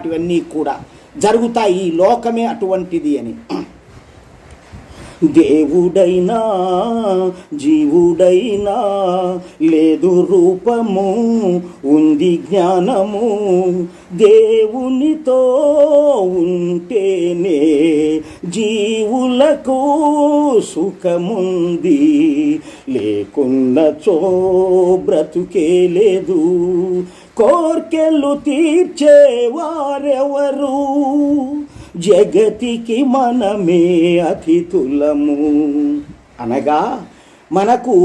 ఇలాంటివన్నీ కూడా జరుగుతాయి. ఈ లోకమే అటువంటిది అని. దేవుడైనా జీవుడైనా లేదు రూపము, ఉంది జ్ఞానము. దేవునితో ఉంటేనే జీవులకు సుఖముంది, లేకున్నచో బ్రతుకే లేదు. కోర్కెలు తీర్చేవారెవరు, జగతికి మనమే అతిథులము. అనగా మనకు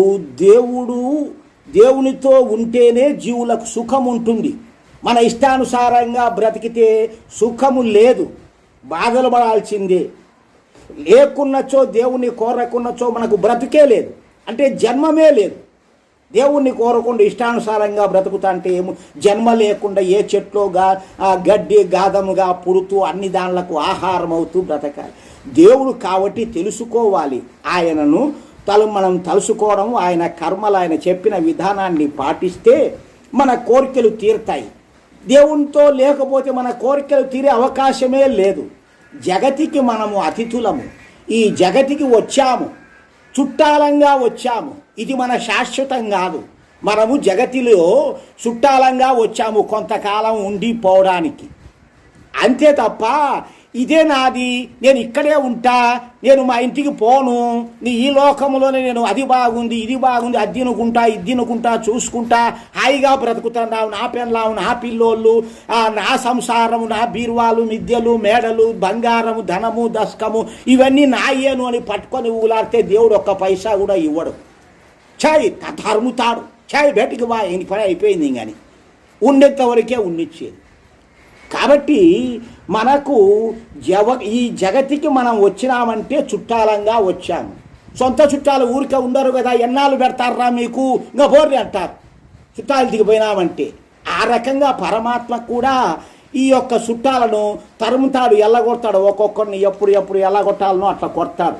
దేవునితో ఉంటేనే జీవులకు సుఖం ఉంటుంది. మన ఇష్టానుసారంగా బ్రతికితే సుఖము లేదు, బాధలు పడాల్సిందే. లేకున్నచో దేవుని కోరకున్నచో మనకు బ్రతుకే లేదు, అంటే జన్మమే లేదు. దేవుణ్ణి కోరకుండా ఇష్టానుసారంగా బ్రతుకుతా అంటే ఏమో జన్మ లేకుండా ఏ చెట్లోగా గడ్డి గాదముగా పుడుతూ అన్ని దానిలకు ఆహారం అవుతూ బ్రతకాలి. దేవుడు కాబట్టి తెలుసుకోవాలి. ఆయనను మనం తలుసుకోవడం, ఆయన కర్మలు, ఆయన చెప్పిన విధానాన్ని పాటిస్తే మన కోరికలు తీరుతాయి. దేవునితో లేకపోతే మన కోరికలు తీరే అవకాశమే లేదు. జగతికి మనము అతిథులము, ఈ జగతికి వచ్చాము, చుట్టాలంగా వచ్చాము. ఇది మన శాశ్వతం కాదు. మనము జగతిలో చుట్టాలంగా వచ్చాము కొంతకాలం ఉండిపోవడానికి, అంతే తప్ప ఇదే నాది, నేను ఇక్కడే ఉంటా, నేను మా ఇంటికి పోను, ఈ లోకంలోనే నేను అది బాగుంది ఇది బాగుంది అది తినుకుంటా చూసుకుంటా హాయిగా బ్రతుకుతున్నావు, నా పెళ్ళాము, నా పిల్లోళ్ళు, నా సంసారము, నా బీరువాలు, మిద్దెలు, మేడలు, బంగారము, ధనము, దశకము ఇవన్నీ నాయేను అని పట్టుకొని ఊలాడితే దేవుడు ఒక్క పైసా కూడా ఇవ్వడు. తరుముతాడు, బయటికి బా, ఇంక పని అయిపోయింది కానీ ఉండేంత వరకే ఉండిచ్చేది. కాబట్టి మనకు ఈ జగతికి మనం వచ్చినామంటే చుట్టాలంగా వచ్చాము. సొంత చుట్టాలు ఊరికే ఉండరు కదా, ఎన్నాళ్ళు పెడతారా మీకు, ఇంకా బోర్రి అంటారు చుట్టాలు దిగిపోయినామంటే. ఆ రకంగా పరమాత్మ కూడా ఈ యొక్క చుట్టాలను తరుముతాడు, ఎల్లగొడతాడు. ఒక్కొక్కరిని ఎప్పుడు ఎల్లగొట్టాలనో అట్లా కొడతాడు.